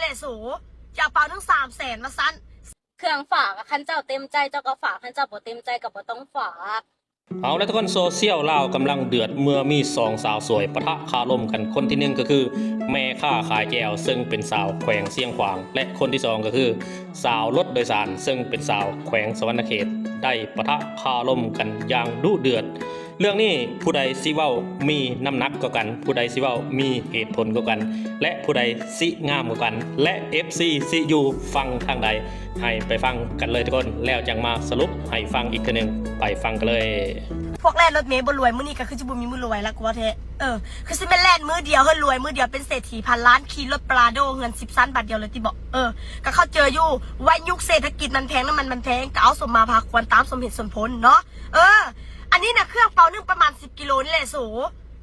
ละสูจะเอาเปล่าทั้ง300,000มาสั้นเครื่องฝากคันเจ้าเต็มใจเจ้าก็ฝากคันเจ้าบ่เต็มใจก็บ่ต้องฝาก เอาแล้วทุกคนโซเชียลลาวกำลังเดือดเมื่อมีสองสาวสวยปะทะคารมกันคนที่หนึ่งก็คือแม่ค้าขายแก้วซึ่งเป็นสาวแขวงเสียงขวาง และคนที่สองก็คือสาวรถโดยสารซึ่งเป็นสาวแขวงสวรรณเขตได้ปะทะคารมกันอย่างดุเดือดเรื่องนี้ผู้ใดสิเว้ามีน้ำหนักกว่ากันผู้ใดสิเว้ามีเหตุผลกว่ากันและผู้ใดสิงามกว่ากันและ FC สิอยู่ฟังทางใดให้ไปฟังกันเลยทุกคนแล้วจังมาสรุปให้ฟังอีกทีนึงไปฟังกันเลยพวกแล่นรถเมล์บ่รวยมื้อนี้ก็คือจะบ่มีมื้อรวยแล้วกูว่าแท้คือสิแม่นแล่นมื้อเดียวเฮ้ยรวยมื้อเดียวเป็นเศรษฐีพันล้านขี่รถปราโดเงิน10 ล้านบาทเดียวเลยที่บอกก็เข้าเจออยู่ว่ายุคเศรษฐกิจมันแพงน้ำมันแพงก็เอาสมมาพาควรตามสมเหตุสมผลเนาะอันนี้นะเครื่องเป่านึงประมาณ10 กิโลนี่แหละสู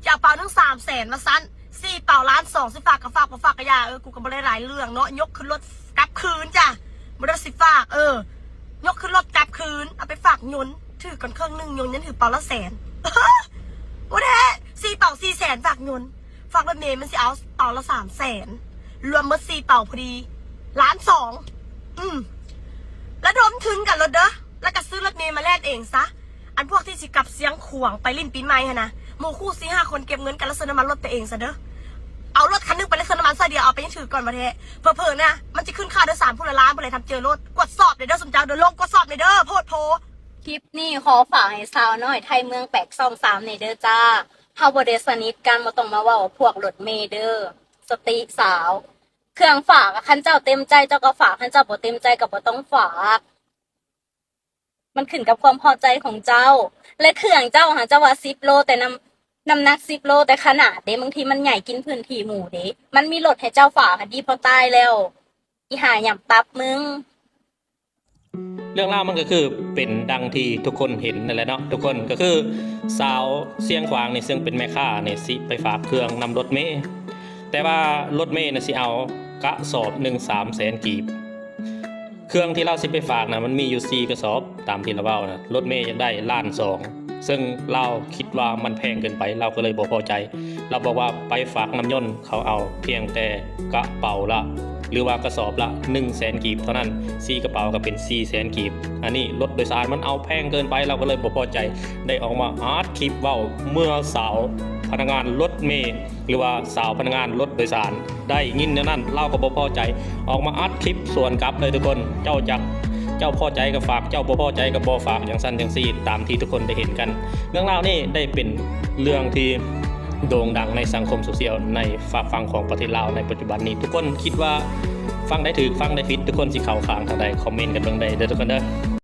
จะเอาเป่านึง300,000มาสั้น4 เป่าล้าน2สิฝากกับฝากกระยากูก็บ่ได้หลายเรื่องเนาะยกขึ้นรถกลับคืนจ้ะบ่ได้สิฝากยกขึ้นรถกลับคืนเอาไปฝากยนต์ถือกันเครื่องนึงยนต์ยันถือเป่าละ100,000โอ้แท้4 เป่า400,000ฝากยนต์ฝากรถเมล์มันสิเอาเป่าละ300,000รวมหมด4 เป่าพอดี1,200,000แล้วรวมถึงกันรถเด้อแล้วก็ซื้อรถเมล์มาแล่นเองซะอันพวกที่สิกลับเสียงขวางไปลิ้นปีใหม่ฮะนะหมู่คู่4-5 คนเก็บเงินกันแล้วซื้อน้ำมันรถไปเองซะเด้อเอารถคันนึงไปแล้วซื้อน้ำมันซะเดียวเอาไปยังถือก่อนมาเทะเผลอๆนะมันจะขึ้นค่าโดยสารผู้ละล้านผู้ใดทำเจอรถกดสอบเลยเด้อสมเจ้าเดี๋ยวลงกดสอบเลยเด้อโพดโพคลิปนี้ขอฝากให้สาวน้อยไทยเมืองแปลกซ่อม3ในเด้อจ้าเฮาบ่ได้สนิทกันบ่ต้องมาเว้าพวกรถเมล์เด้อสติสาวเครื่องฝากคันเจ้าเต็มใจเจ้าก็ฝากคันเจ้าบ่เต็มใจก็บ่ต้องฝากมันขึ้นกับความพอใจของเจ้าและเครื่องเจ้าหาเจ้าว่า10 โลแต่น้ำหนัก10 โลแต่ขนาดเด้บางทีมันใหญ่กินพื้นที่หมู่เด้มันมีรถให้เจ้าฝากดีพอตายแล้วอีหาหยับตับมึงเรื่องราวมันก็คือเป็นดังที่ทุกคนเห็นนั่นแหละเนาะทุกคนก็คือสาวเสียงขวางนี่ซึ่งเป็นแม่ค้าเนี่ยสิไปฝากเครื่องนำรถเมล์แต่ว่ารถเมล์น่ะสิเอากระสอบหนึ่ง300,000 กีบเครื่องที่เราสิไปฝากนะมันมีอยู่4 กระสอบตามที่เราเว้านะรถเมล์ได้1,200,000ซึ่งเราคิดว่ามันแพงเกินไปเราก็เลยบ่พอใจเราบอกว่าไปฝากน้ำยนต์เขาเอาเพียงแต่กระเป๋าละหรือว่ากระสอบละ100,000 กีบเท่านั้น4 กระเป๋าก็เป็น400,000 กีบอันนี้รถโดยสารมันเอาแพงเกินไปเราก็เลยบ่พอใจได้ออกมาอัดคลิปเว้าเมื่อสาวพนักงานรถเมล์หรือว่าสาวพนักงานรถโดยสารได้ยินแนวนั้นเราก็บ่พอใจออกมาอัดคลิปส่วนกลับเลยทุกคนเจ้าพอใจก็ฝากเจ้าบ่พอใจก็บ่ฝากอย่างสั้นอย่างซี่ตามที่ทุกคนได้เห็นกันเรื่องราวนี้ได้เป็นเรื่องที่โด่งดังในสังคมโซเชียลในฝากฝั่งของประเทศลาวในปัจจุบันนี้ทุกคนคิดว่าฟังได้ถูกฟังได้ผิดทุกคนสิเข้าข้างทางใดคอมเมนต์กันเบิ่งได้เด้อทุกคนเด้อ